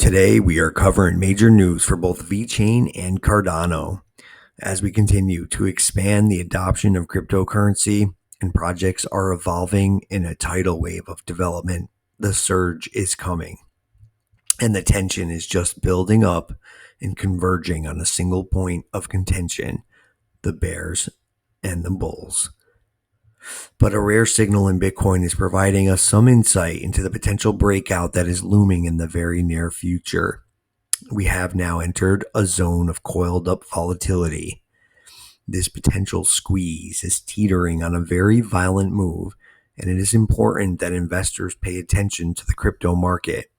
Today, we are covering major news for both Vehcain and Cardano as we continue to expand the adoption of cryptocurrency and projects are evolving in a tidal wave of development. The surge is coming and the tension is just building up and converging on a single point of contention, the bears and the bulls. But a rare signal in Bitcoin is providing us some insight into the potential breakout that is looming in the very near future. We have now entered a zone of coiled up volatility. This potential squeeze is teetering on a very violent move, and it is important that investors pay attention to the crypto market,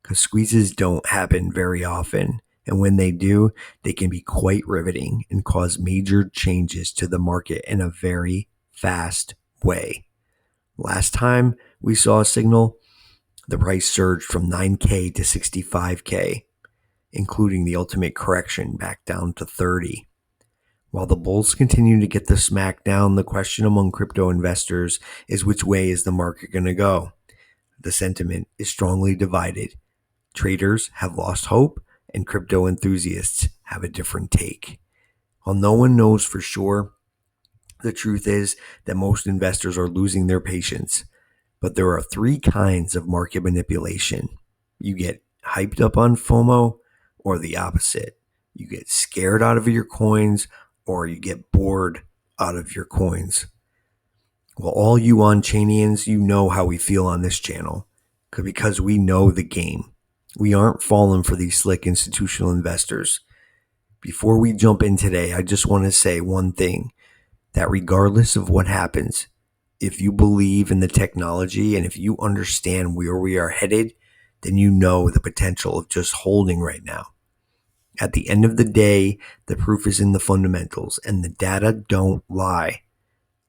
because squeezes don't happen very often, and when they do, they can be quite riveting and cause major changes to the market in a very fast way. Last time we saw a signal, the price surged from 9K to 65K, including the ultimate correction back down to 30. While the bulls continue to get the smack down, the question among crypto investors is which way is the market going to go? The sentiment is strongly divided. Traders have lost hope and crypto enthusiasts have a different take. While no one knows for sure, the truth is that most investors are losing their patience, but there are three kinds of market manipulation. You get hyped up on FOMO, or the opposite. You get scared out of your coins, or you get bored out of your coins. Well, all you OnChainians, you know how we feel on this channel, because we know the game. We aren't falling for these slick institutional investors. Before we jump in today, I just want to say one thing. That regardless of what happens, if you believe in the technology and if you understand where we are headed, then you know the potential of just holding right now. At the end of the day, the proof is in the fundamentals and the data don't lie.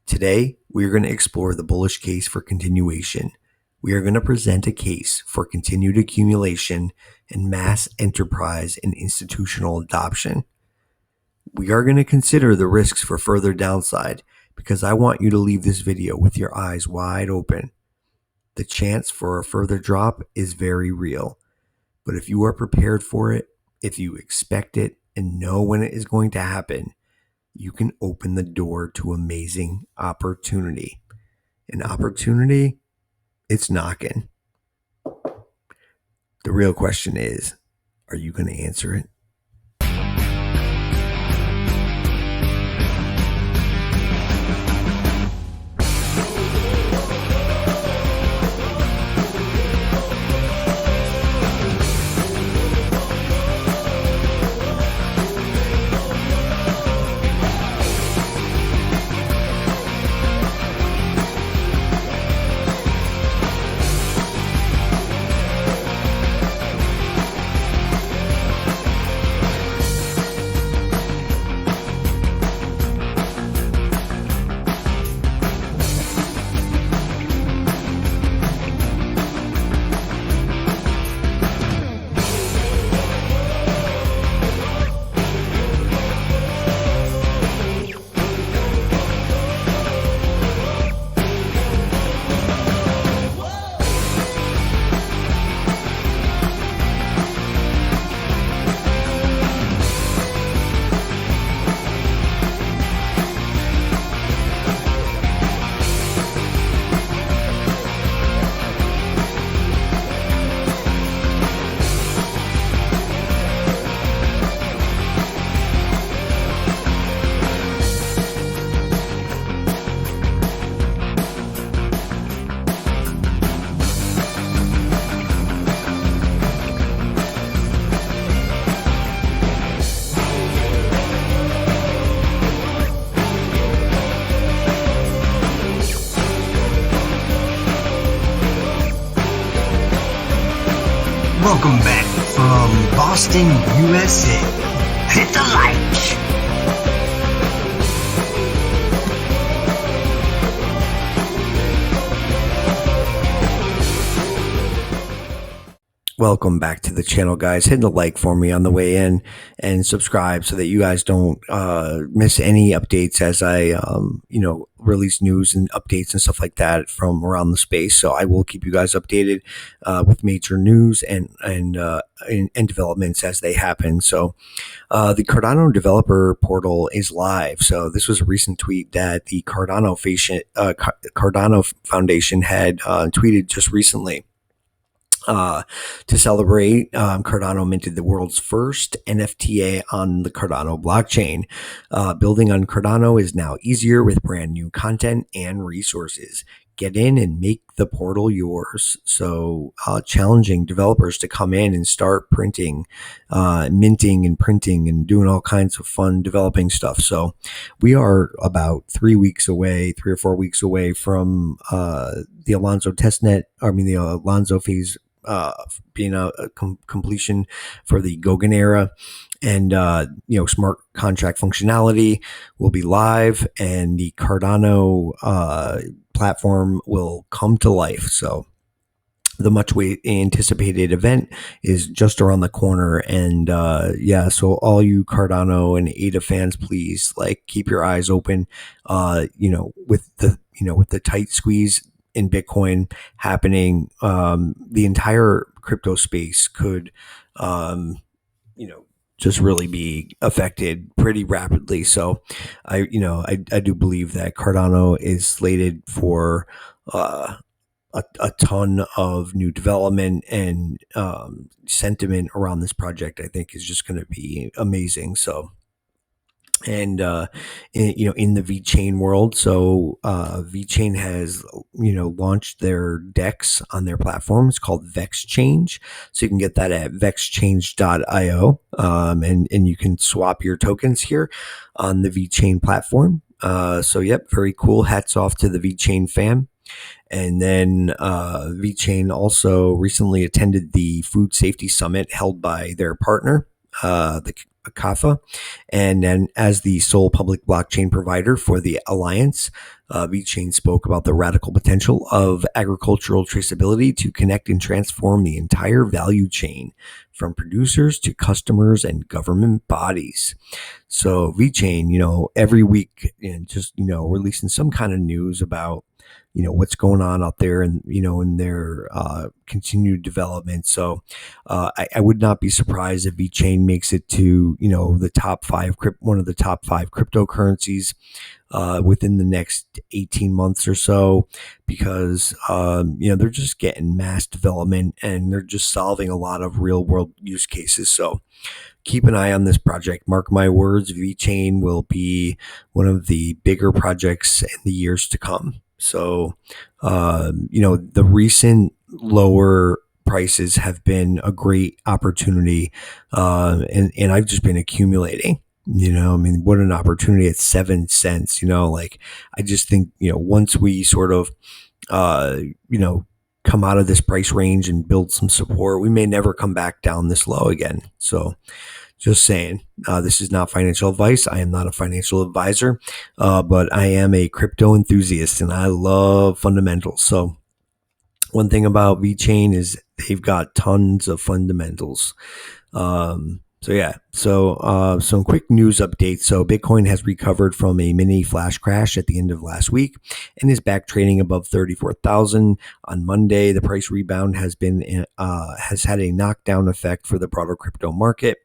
Today, we are going to explore the bullish case for continuation. We are going to present a case for continued accumulation and mass enterprise and institutional adoption. We are going to consider the risks for further downside because I want you to leave this video with your eyes wide open. The chance for a further drop is very real, but if you are prepared for it, if you expect it and know when it is going to happen, you can open the door to amazing opportunity. An opportunity, it's knocking. The real question is, are you going to answer it? Welcome back from Boston, USA. Hit the like. Welcome back to the channel, guys. Hit the like for me on the way in and subscribe so that you guys don't miss any updates as I, release news and updates and stuff like that from around the space. So I will keep you guys updated with major news and developments as they happen. So the Cardano developer portal is live. So this was a recent tweet that the Cardano Foundation had tweeted just recently. To celebrate, Cardano minted the world's first NFTA on the Cardano blockchain. Building on Cardano is now easier with brand new content and resources. Get in and make the portal yours. So challenging developers to come in and start printing, minting and printing and doing all kinds of fun developing stuff. So we are about 3 or 4 weeks away from the Alonzo the Alonzo phase being a completion for the Goguen era, and smart contract functionality will be live, and the Cardano platform will come to life. So the much anticipated event is just around the corner, and so all you Cardano and ADA fans, please keep your eyes open. With the tight squeeze in Bitcoin happening, the entire crypto space could, just really be affected pretty rapidly. So I do believe that Cardano is slated for a ton of new development, and sentiment around this project, I think, is just going to be amazing. So, and in the VeChain world, so VeChain has launched their DEX on their platform. It's called Vexchange, so you can get that at vexchange.io, and you can swap your tokens here on the VeChain platform. Very cool. Hats off to the VeChain fam. And then VeChain also recently attended the Food Safety Summit held by their partner, the CAFA, and then as the sole public blockchain provider for the alliance, VeChain spoke about the radical potential of agricultural traceability to connect and transform the entire value chain from producers to customers and government bodies. So VeChain, every week, and just releasing some kind of news about what's going on out there, and in their continued development. So I would not be surprised if VeChain makes it to the top five, one of the top 5 cryptocurrencies within the next 18 months or so, because they're just getting mass development, and they're just solving a lot of real world use cases. So keep an eye on this project. Mark my words, VeChain will be one of the bigger projects in the years to come. So, the recent lower prices have been a great opportunity, and I've just been accumulating. What an opportunity at 7 cents. I just think once we sort of come out of this price range and build some support, we may never come back down this low again. So just saying, this is not financial advice. I am not a financial advisor, but I am a crypto enthusiast, and I love fundamentals. So one thing about VeChain is they've got tons of fundamentals. Some quick news updates. So Bitcoin has recovered from a mini flash crash at the end of last week and is back trading above 34,000 on Monday. The price rebound has had a knockdown effect for the broader crypto market.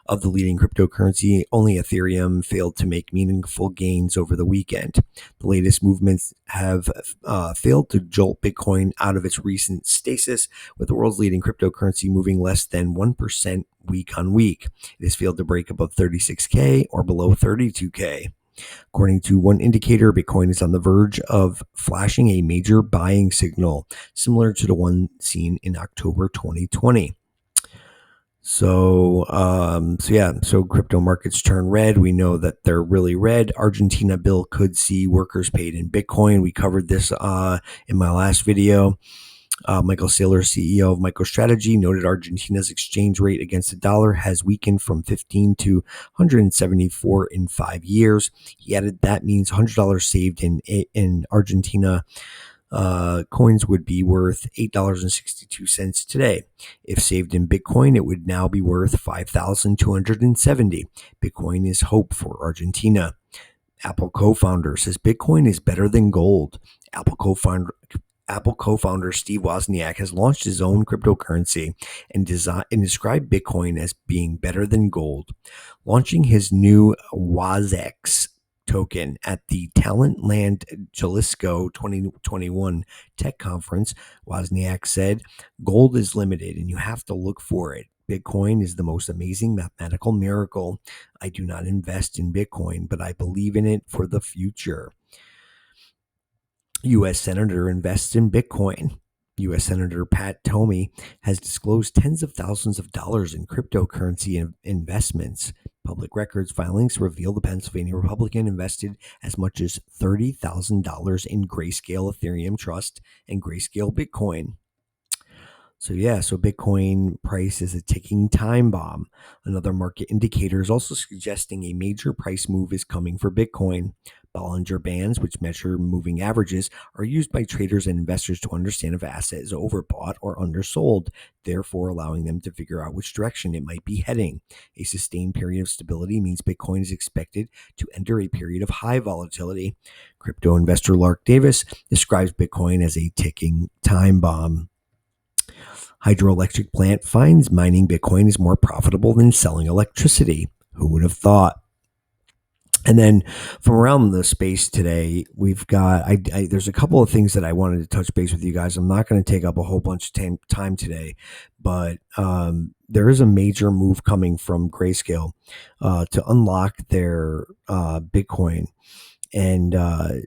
Of the leading cryptocurrency, only Ethereum failed to make meaningful gains over the weekend. The latest movements have failed to jolt Bitcoin out of its recent stasis, with the world's leading cryptocurrency moving less than 1% week on week. It has failed to break above 36K or below 32K. According to one indicator, Bitcoin is on the verge of flashing a major buying signal, similar to the one seen in October 2020. So crypto markets turn red. We know that they're really red. Argentina bill could see workers paid in Bitcoin. We covered this in my last video. Michael Saylor, CEO of MicroStrategy, noted Argentina's exchange rate against the dollar has weakened from 15 to 174 in 5 years. He added that means $100 saved in Argentina coins would be worth $8.62 today. If saved in Bitcoin, it would now be worth 5,270. Bitcoin is hope for Argentina. Apple co-founder says Bitcoin is better than gold. Apple co-founder Steve Wozniak has launched his own cryptocurrency and described Bitcoin as being better than gold. Launching his new WozX token at the Talentland Jalisco 2021 tech conference, Wozniak said, "Gold is limited and you have to look for it. Bitcoin is the most amazing mathematical miracle. I do not invest in Bitcoin, but I believe in it for the future." U.S. Senator invests in Bitcoin. U.S. Senator Pat Toomey has disclosed tens of thousands of dollars in cryptocurrency investments. Public records filings reveal the Pennsylvania Republican invested as much as $30,000 in Grayscale Ethereum Trust and Grayscale Bitcoin. So Bitcoin price is a ticking time bomb. Another market indicator is also suggesting a major price move is coming for Bitcoin. Bollinger Bands, which measure moving averages, are used by traders and investors to understand if an asset is overbought or undersold, therefore allowing them to figure out which direction it might be heading. A sustained period of stability means Bitcoin is expected to enter a period of high volatility. Crypto investor Lark Davis describes Bitcoin as a ticking time bomb. Hydroelectric plant finds mining Bitcoin is more profitable than selling electricity. Who would have thought? And then from around the space today, we've got, there's a couple of things that I wanted to touch base with you guys. I'm not going to take up a whole bunch of time today, but there is a major move coming from Grayscale to unlock their Bitcoin. And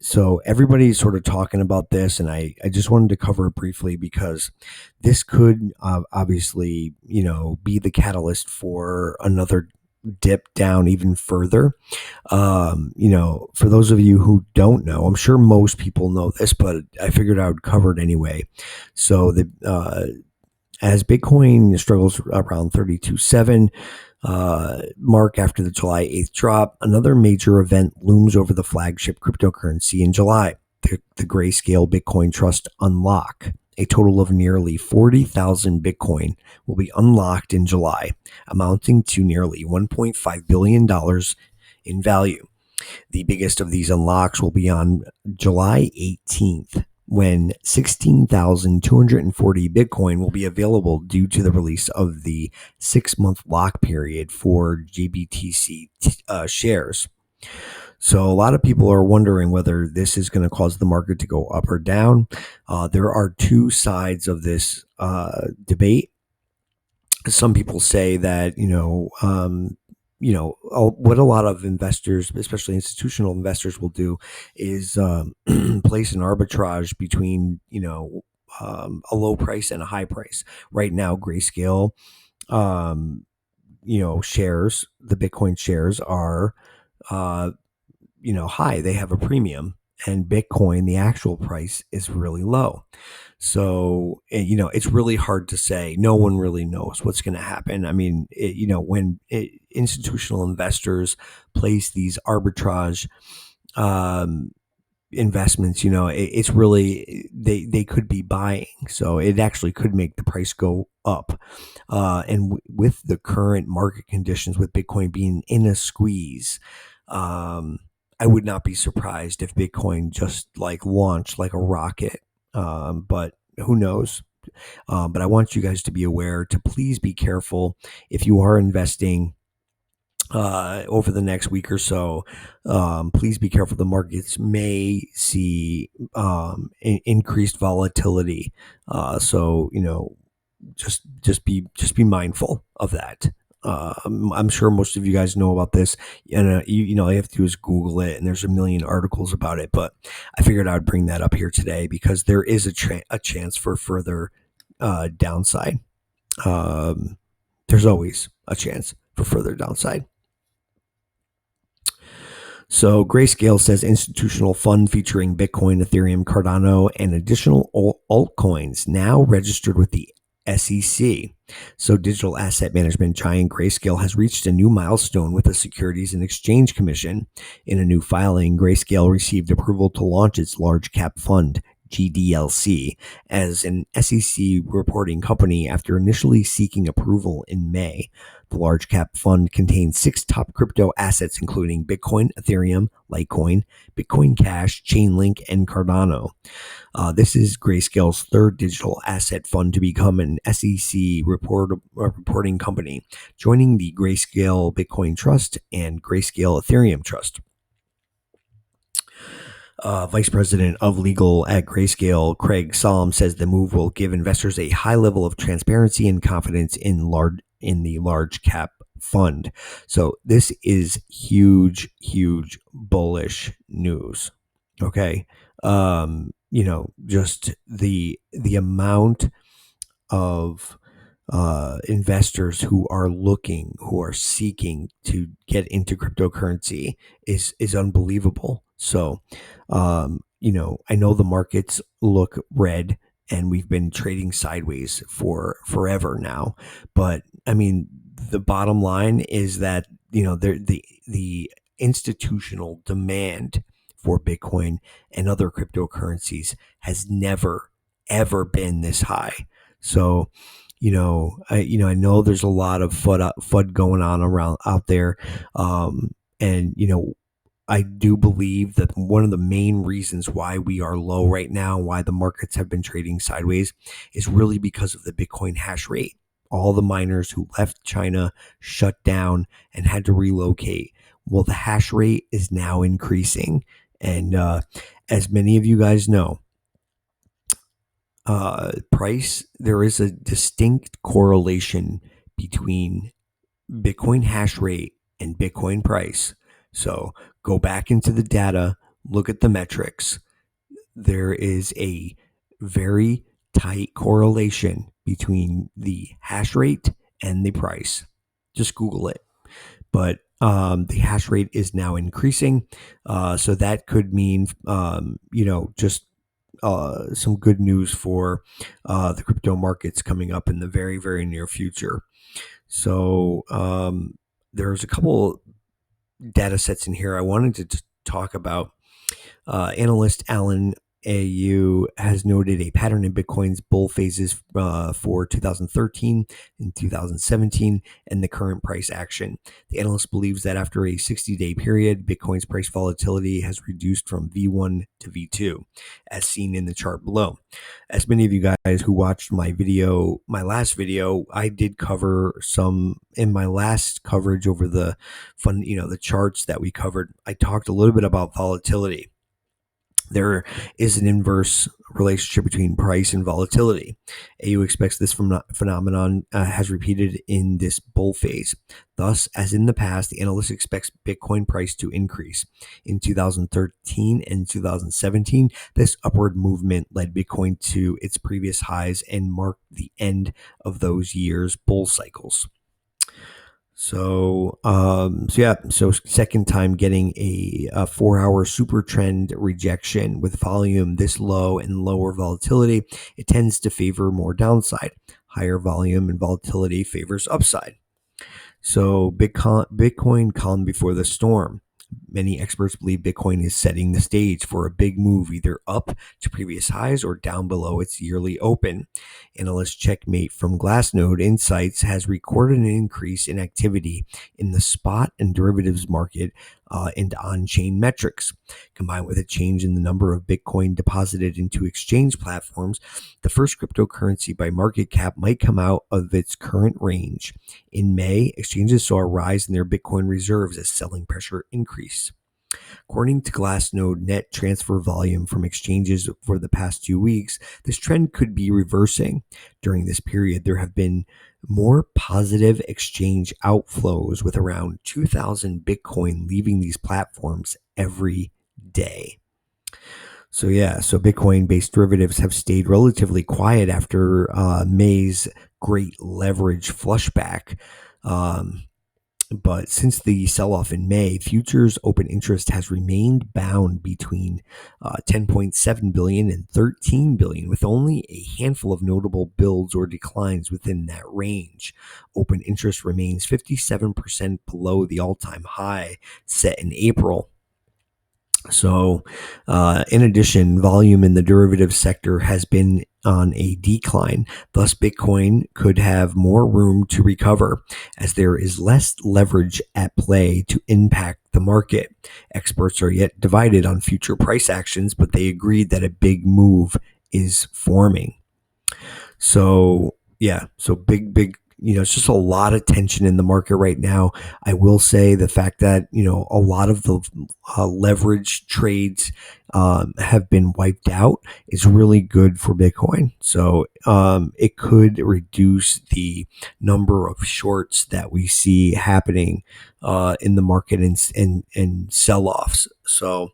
so everybody's sort of talking about this, and I just wanted to cover it briefly because this could obviously, be the catalyst for another dip down even further. For those of you who don't know, I'm sure most people know this, but I figured I would cover it anyway. So as Bitcoin struggles around 32.7 mark after the July 8th drop, another major event looms over the flagship cryptocurrency in July, the Grayscale Bitcoin Trust unlock. A total of nearly 40,000 Bitcoin will be unlocked in July, amounting to nearly $1.5 billion in value. The biggest of these unlocks will be on July 18th, when 16,240 Bitcoin will be available due to the release of the 6-month lock period for GBTC shares. So a lot of people are wondering whether this is going to cause the market to go up or down. There are two sides of this debate. Some people say that, what a lot of investors, especially institutional investors, will do is place an arbitrage between, a low price and a high price. Right now, Grayscale, shares, the Bitcoin shares are, high. They have a premium, and Bitcoin, the actual price, is really low. So, it's really hard to say. No one really knows what's going to happen. I mean, when institutional investors place these arbitrage investments, it's really, they could be buying. So it actually could make the price go up. And with the current market conditions, with Bitcoin being in a squeeze, I would not be surprised if Bitcoin just launched like a rocket. But who knows? But I want you guys to be aware to please be careful if you are investing over the next week or so. Please be careful. The markets may see increased volatility. So just be mindful of that. I'm sure most of you guys know about this, and all you have to do is Google it, and there's a million articles about it. But I figured I would bring that up here today because there is a chance for further downside. There's always a chance for further downside. So Grayscale says institutional fund featuring Bitcoin, Ethereum, Cardano, and additional altcoins now registered with the SEC. So digital asset management giant Grayscale has reached a new milestone with the Securities and Exchange Commission. In a new filing, Grayscale received approval to launch its large cap fund, GDLC, as an SEC reporting company after initially seeking approval in May. The large cap fund contains 6 top crypto assets, including Bitcoin, Ethereum, Litecoin, Bitcoin Cash, Chainlink, and Cardano. This is Grayscale's third digital asset fund to become an SEC reporting company, joining the Grayscale Bitcoin Trust and Grayscale Ethereum Trust. Vice President of Legal at Grayscale, Craig Solom, says the move will give investors a high level of transparency and confidence in the large cap fund. So this is huge bullish news. Okay. Just the amount of investors who are seeking to get into cryptocurrency is unbelievable. So, I know the markets look red and we've been trading sideways for forever now, but I mean, the bottom line is that, the institutional demand for Bitcoin and other cryptocurrencies has never, ever been this high. So, I know there's a lot of FUD going on around out there. And, I do believe that one of the main reasons why we are low right now, why the markets have been trading sideways, is really because of the Bitcoin hash rate. All the miners who left China shut down and had to relocate. Well, the hash rate is now increasing. And as many of you guys know, there is a distinct correlation between Bitcoin hash rate and Bitcoin price. So go back into the data, look at the metrics. There is a very tight correlation between the hash rate and the price. Just Google it. But the hash rate is now increasing. So that could mean, just some good news for the crypto markets coming up in the very, very near future. So there's a couple data sets in here I wanted to talk about. Analyst Alan AU has noted a pattern in Bitcoin's bull phases for 2013 and 2017 and the current price action. The analyst believes that after a 60-day period, Bitcoin's price volatility has reduced from V1 to V2, as seen in the chart below. As many of you guys who watched my last video, I did cover some in my last coverage over the the charts that we covered. I talked a little bit about volatility. There is an inverse relationship between price and volatility. AU expects this phenomenon has repeated in this bull phase. Thus, as in the past, the analyst expects Bitcoin price to increase. In 2013 and 2017, this upward movement led Bitcoin to its previous highs and marked the end of those years' bull cycles. So second time getting a 4-hour super trend rejection with volume this low and lower volatility, it tends to favor more downside. Higher volume and volatility favors upside. So Bitcoin calm before the storm. Many experts believe Bitcoin is setting the stage for a big move, either up to previous highs or down below its yearly open. Analyst Checkmate from Glassnode Insights has recorded an increase in activity in the spot and derivatives market and on-chain metrics. Combined with a change in the number of Bitcoin deposited into exchange platforms, the first cryptocurrency by market cap might come out of its current range. In May, exchanges saw a rise in their Bitcoin reserves as selling pressure increased. According to Glassnode net transfer volume from exchanges for the past 2 weeks, this trend could be reversing. During this period, there have been more positive exchange outflows, with around 2,000 Bitcoin leaving these platforms every day. So Bitcoin-based derivatives have stayed relatively quiet after May's great leverage flushback. But since the sell-off in May, futures open interest has remained bound between 10.7 billion and 13 billion, with only a handful of notable builds or declines within that range. Open interest remains 57% below the all-time high set in April. So, in addition, volume in the derivative sector has been on a decline. Thus, Bitcoin could have more room to recover as there is less leverage at play to impact the market. Experts are yet divided on future price actions, but they agreed that a big move is forming. So yeah, so big, it's just a lot of tension in the market right now. I will say the fact that, a lot of the leverage trades have been wiped out is really good for Bitcoin. So it could reduce the number of shorts that we see happening in the market and sell-offs. So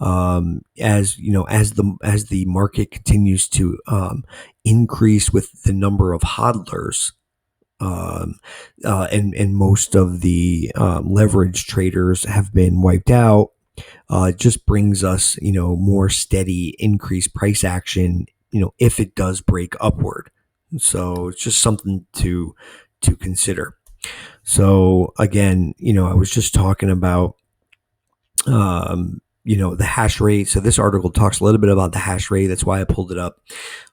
as the market continues to increase with the number of hodlers, and most of the leverage traders have been wiped out, it just brings us more steady increased price action, if it does break upward. So it's just something to consider. So again, I was just talking about the hash rate. So this article talks a little bit about the hash rate. That's why I pulled it up.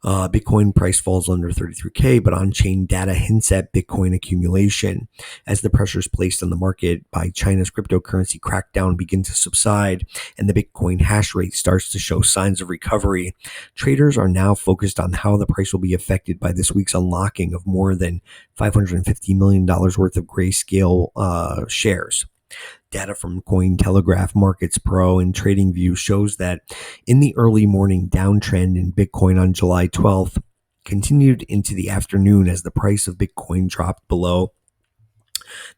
Bitcoin price falls under 33K, but on-chain data hints at Bitcoin accumulation as the pressures placed on the market by China's cryptocurrency crackdown begin to subside and the Bitcoin hash rate starts to show signs of recovery. Traders are now focused on how the price will be affected by this week's unlocking of more than $550 million worth of Grayscale shares. Data from Cointelegraph Markets Pro and TradingView shows that in the early morning downtrend in Bitcoin on July 12th continued into the afternoon as the price of Bitcoin dropped below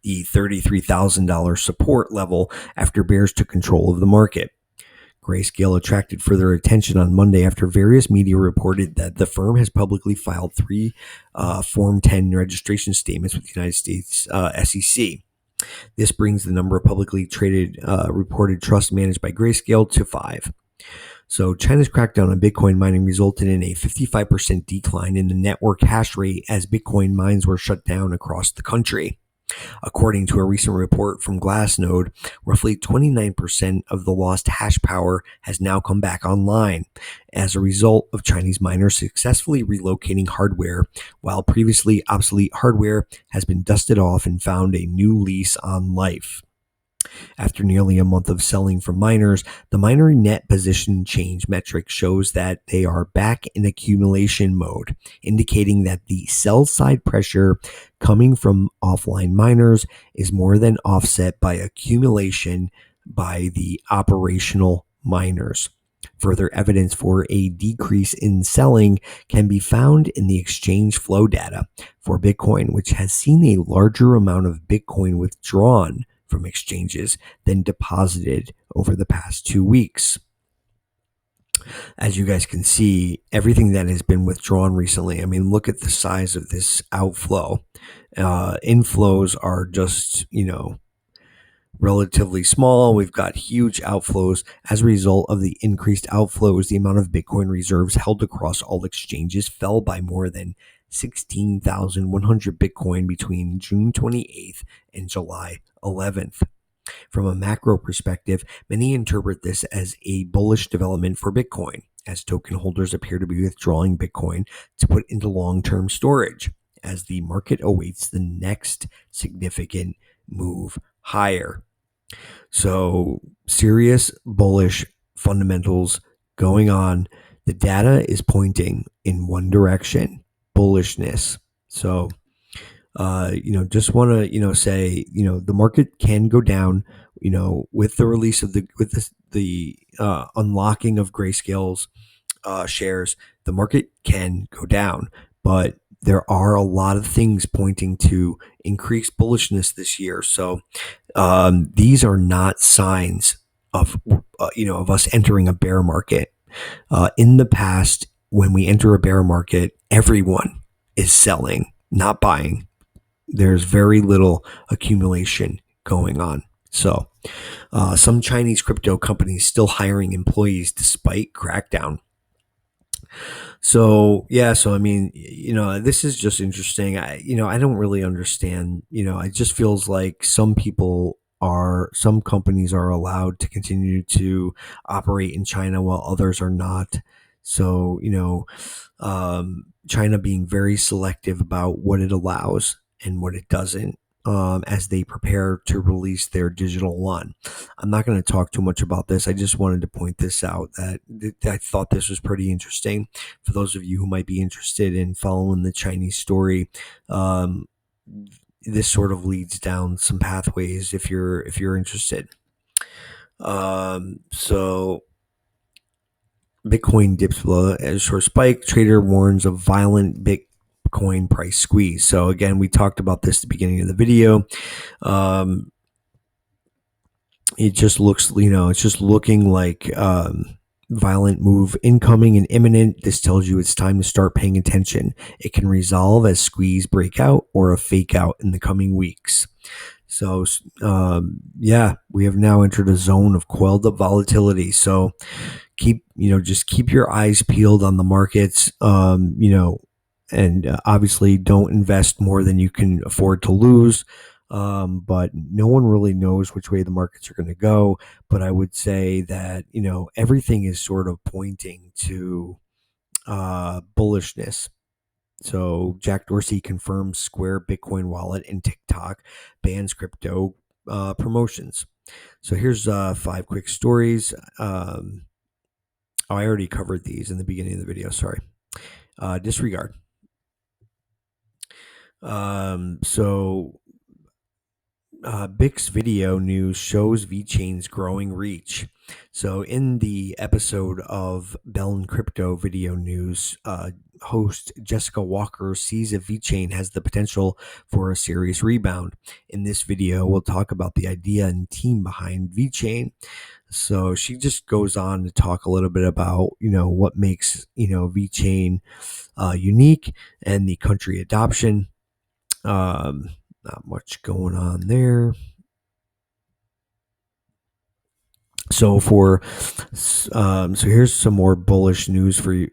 the $33,000 support level after bears took control of the market. Grayscale attracted further attention on Monday after various media reported that the firm has publicly filed three Form 10 registration statements with the United States SEC. This brings the number of publicly traded reported trusts managed by Grayscale to 5. So China's crackdown on Bitcoin mining resulted in a 55% decline in the network hash rate as Bitcoin mines were shut down across the country. According to a recent report from Glassnode, roughly 29% of the lost hash power has now come back online as a result of Chinese miners successfully relocating hardware, while previously obsolete hardware has been dusted off and found a new lease on life. After nearly a month of selling from miners, the miner net position change metric shows that they are back in accumulation mode, indicating that the sell side pressure coming from offline miners is more than offset by accumulation by the operational miners. Further evidence for a decrease in selling can be found in the exchange flow data for Bitcoin, which has seen a larger amount of Bitcoin withdrawn from exchanges than deposited over the past 2 weeks. As you guys can see, everything that has been withdrawn recently, I mean, look at the size of this outflow. Inflows are just, relatively small. We've got huge outflows. As a result of the increased outflows, the amount of Bitcoin reserves held across all exchanges fell by more than 16,100 Bitcoin between June 28th and July 11th. From a macro perspective, many interpret this as a bullish development for Bitcoin, as token holders appear to be withdrawing Bitcoin to put into long-term storage as the market awaits the next significant move higher. So serious bullish fundamentals going on. The data is pointing in one direction, bullishness. So just want to, say, the market can go down, with the release of the unlocking of Grayscale's shares, the market can go down, but there are a lot of things pointing to increased bullishness this year. So these are not signs of of us entering a bear market. In the past, when we enter a bear market, everyone is selling, not buying. There's very little accumulation going on. So some Chinese crypto companies still hiring employees despite crackdown. So I mean, this is just interesting. I don't really understand. It just feels like some people some companies are allowed to continue to operate in China while others are not. So, China being very selective about what it allows and what it doesn't, as they prepare to release their digital yuan. I'm not going to talk too much about this. I just wanted to point this out that I thought this was pretty interesting for those of you who might be interested in following the Chinese story. This sort of leads down some pathways if you're interested. So Bitcoin dips below a short spike. Trader warns of violent Bitcoin price squeeze. So again, we talked about this at the beginning of the video. It just looks, it's just looking like violent move incoming and imminent. This tells you it's time to start paying attention. It can resolve as squeeze breakout or a fake out in the coming weeks. So, we have now entered a zone of coiled up volatility. So just keep your eyes peeled on the markets, and obviously don't invest more than you can afford to lose. But no one really knows which way the markets are going to go. But I would say that, everything is sort of pointing to bullishness. So Jack Dorsey confirms Square Bitcoin wallet and TikTok bans crypto promotions. So here's 5 quick stories. I already covered these in the beginning of the video. Sorry. Disregard. Bix Video News shows Vehcain's growing reach. So in the episode of Bell and Crypto Video News, host Jessica Walker sees if Vehcain has the potential for a serious rebound. In this video, we'll talk about the idea and team behind Vehcain. So she just goes on to talk a little bit about, what makes, Vehcain unique and the country adoption. Not much going on there. So here's some more bullish news for you.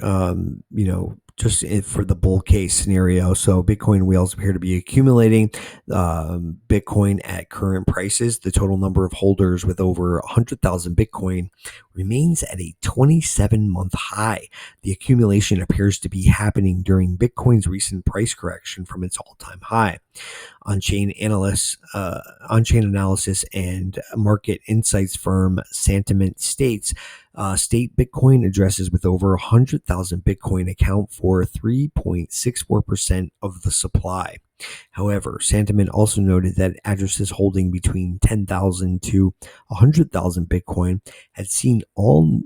Just for the bull case scenario. So Bitcoin whales appear to be accumulating Bitcoin at current prices. The total number of holders with over 100,000 Bitcoin remains at a 27-month high. The accumulation appears to be happening during Bitcoin's recent price correction from its all-time high. OnChain-Analysis and market insights firm Sentiment states state Bitcoin addresses with over 100,000 Bitcoin account for 3.64% of the supply. However, Sentiment also noted that addresses holding between 10,000 to 100,000 Bitcoin had seen a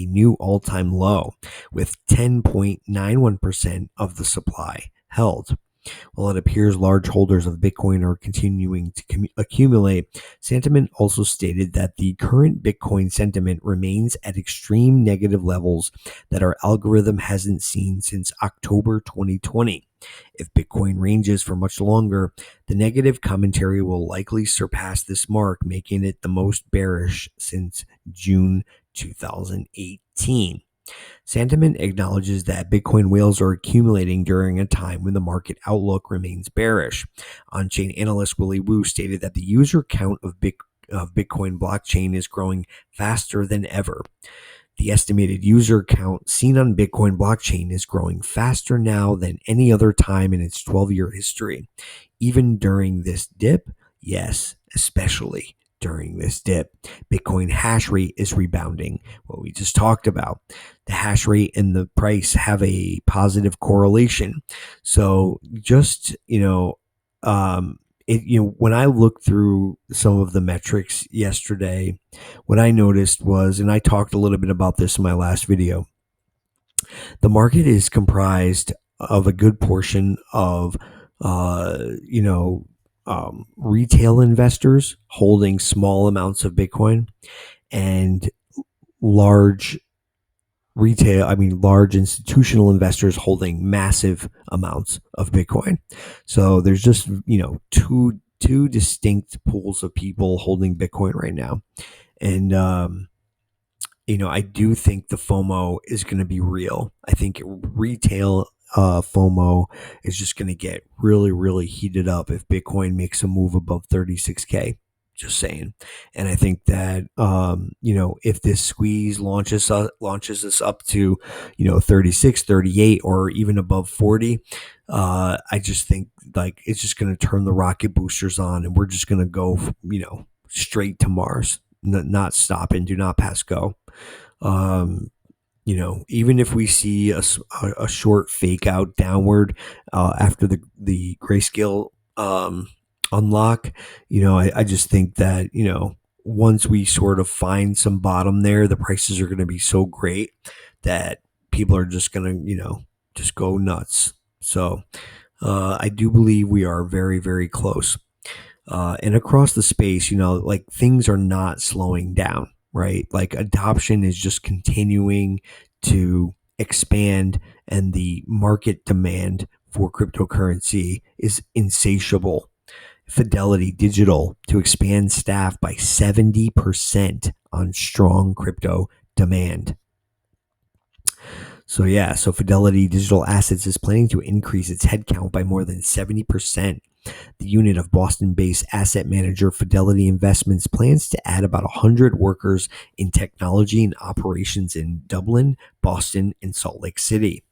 new all-time low, with 10.91% of the supply held. While it appears large holders of Bitcoin are continuing to accumulate, Sentiment also stated that the current Bitcoin sentiment remains at extreme negative levels that our algorithm hasn't seen since October 2020. If Bitcoin ranges for much longer, the negative commentary will likely surpass this mark, making it the most bearish since June 2018. Sentiment acknowledges that Bitcoin whales are accumulating during a time when the market outlook remains bearish. On-chain analyst Willie Wu stated that the user count of Bitcoin blockchain is growing faster than ever. The estimated user count seen on Bitcoin blockchain is growing faster now than any other time in its 12-year history. Even during this dip, yes, especially during this dip, Bitcoin hash rate is rebounding. What we just talked about, the hash rate and the price have a positive correlation. So just, when I looked through some of the metrics yesterday, what I noticed was, and I talked a little bit about this in my last video, the market is comprised of a good portion of, retail investors holding small amounts of Bitcoin and large institutional investors holding massive amounts of Bitcoin. So there's just, two distinct pools of people holding Bitcoin right now. And, I do think the FOMO is going to be real. I think retail FOMO is just going to get really, really heated up if Bitcoin makes a move above 36K. Just saying. And I think that, if this squeeze launches us up to, 36, 38, or even above 40, I just think like it's just going to turn the rocket boosters on and we're just going to go, straight to Mars, not stop and do not pass go. Even if we see a short fake out downward after the Grayscale unlock, I just think that, once we sort of find some bottom there, the prices are going to be so great that people are just going to, just go nuts. So I do believe we are very, very close. And across the space, like things are not slowing down, right? Like adoption is just continuing to expand, and the market demand for cryptocurrency is insatiable. Fidelity Digital to expand staff by 70% on strong crypto demand. So Fidelity Digital Assets is planning to increase its headcount by more than 70%. The unit of Boston-based asset manager Fidelity Investments plans to add about 100 workers in technology and operations in Dublin, Boston, and Salt Lake City.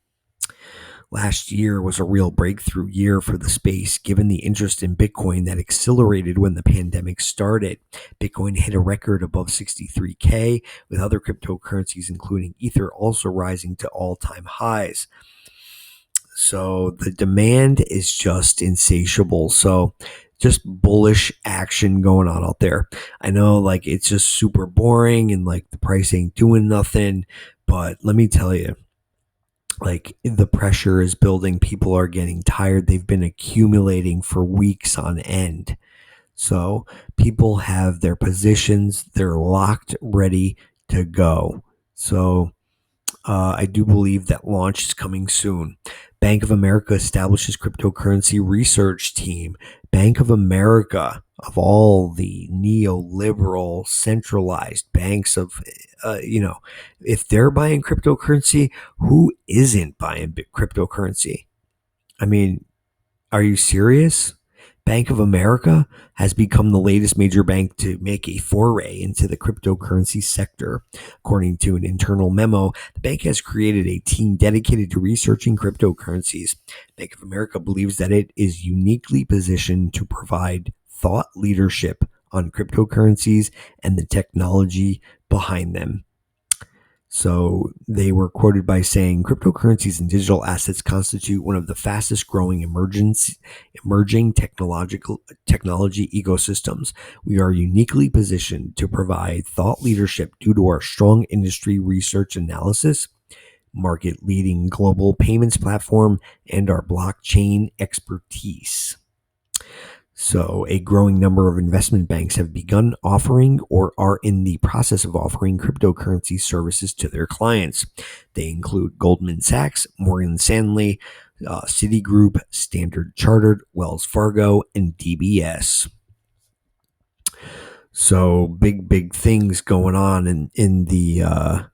Last year was a real breakthrough year for the space, given the interest in Bitcoin that accelerated when the pandemic started. Bitcoin hit a record above 63K, with other cryptocurrencies, including Ether, also rising to all-time highs. So the demand is just insatiable. So just bullish action going on out there. I know like it's just super boring and like the price ain't doing nothing, but let me tell you, like the pressure is building. People are getting tired. They've been accumulating for weeks on end. So people have their positions. They're locked, ready to go. So I do believe that launch is coming soon. Bank of America establishes cryptocurrency research team. Bank of America, of all the neoliberal centralized banks if they're buying cryptocurrency, who isn't buying cryptocurrency? I mean, are you serious? Bank of America has become the latest major bank to make a foray into the cryptocurrency sector. According to an internal memo, the bank has created a team dedicated to researching cryptocurrencies. Bank of America believes that it is uniquely positioned to provide thought leadership on cryptocurrencies and the technology behind them. So they were quoted by saying cryptocurrencies and digital assets constitute one of the fastest growing emerging technology ecosystems. We are uniquely positioned to provide thought leadership due to our strong industry research analysis, market leading global payments platform, and our blockchain expertise. So a growing number of investment banks have begun offering or are in the process of offering cryptocurrency services to their clients. They include Goldman Sachs, Morgan Stanley, Citigroup, Standard Chartered, Wells Fargo, and DBS. So big things going on in the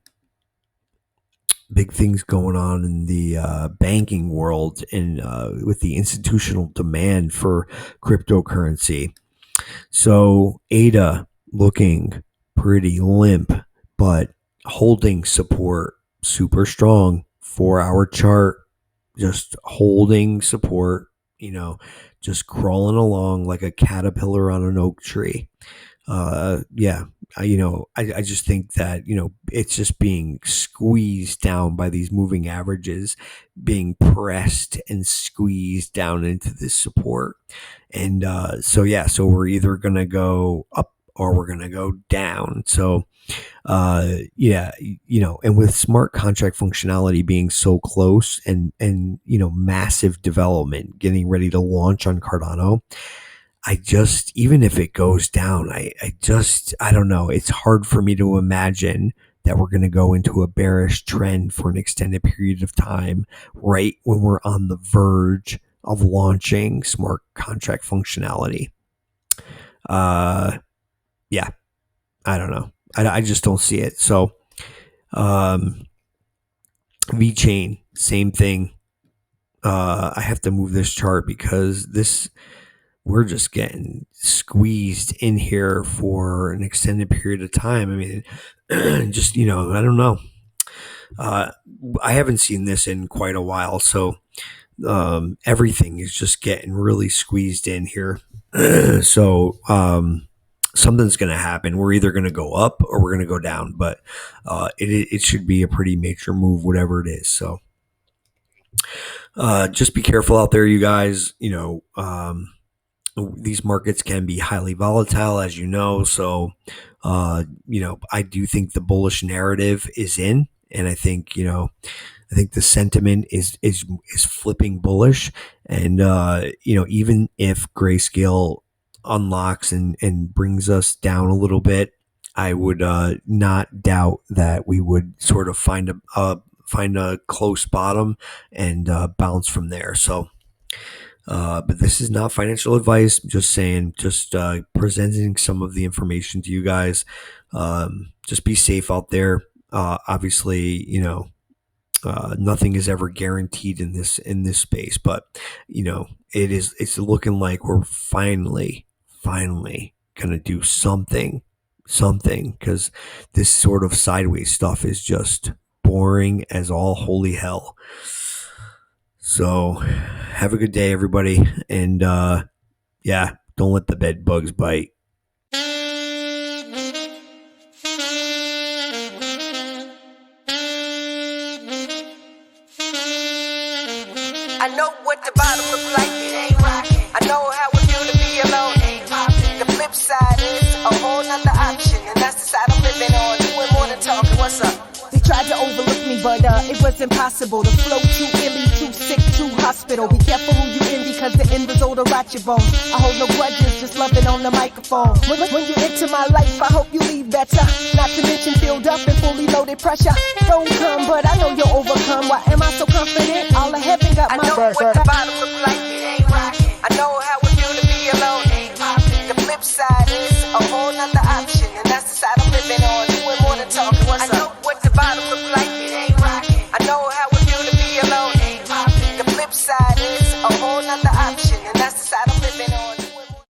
big things going on in the banking world and with the institutional demand for cryptocurrency. So ADA looking pretty limp, but holding support super strong. 4-hour chart, just holding support, just crawling along like a caterpillar on an oak tree. I just think that, it's just being squeezed down by these moving averages, being pressed and squeezed down into this support. And so we're either going to go up or we're going to go down. So, and with smart contract functionality being so close and massive development getting ready to launch on Cardano, even if it goes down, I don't know. It's hard for me to imagine that we're going to go into a bearish trend for an extended period of time, right when we're on the verge of launching smart contract functionality. I don't know. I just don't see it. So, Vehcain, same thing. I have to move this chart because we're just getting squeezed in here for an extended period of time. I mean, just, I don't know. I haven't seen this in quite a while. So everything is just getting really squeezed in here. So something's going to happen. We're either going to go up or we're going to go down, but it should be a pretty major move, whatever it is. So just be careful out there, you guys. These markets can be highly volatile, as you know. So, I do think the bullish narrative is in, and I think the sentiment is flipping bullish, and even if Grayscale unlocks and brings us down a little bit, I would not doubt that we would sort of find a close bottom and bounce from there. So. But this is not financial advice. Just saying, just presenting some of the information to you guys. Just be safe out there. Obviously, nothing is ever guaranteed in this space, but it's looking like we're finally gonna do something, because this sort of sideways stuff is just boring as all holy hell. So have a good day, everybody. And don't let the bed bugs bite. I know what the bottom looks like. It ain't rocking. I know how it feel to be alone. Ain't popping. The flip side is a whole nother option, and that's the side I'm living on. Doing more than talking. What's up? They tried to overlook me, but it was impossible. The flow too illy, too sick, too hospital. Be careful who you in, because the end result will rot your bones. I hold no grudges, just loving on the microphone. When you enter my life, I hope you leave better. Not to mention filled up and fully loaded pressure. Don't come, but I know you'll overcome. Why am I so confident? All of heaven got my back. I know what the bottom looks like. It ain't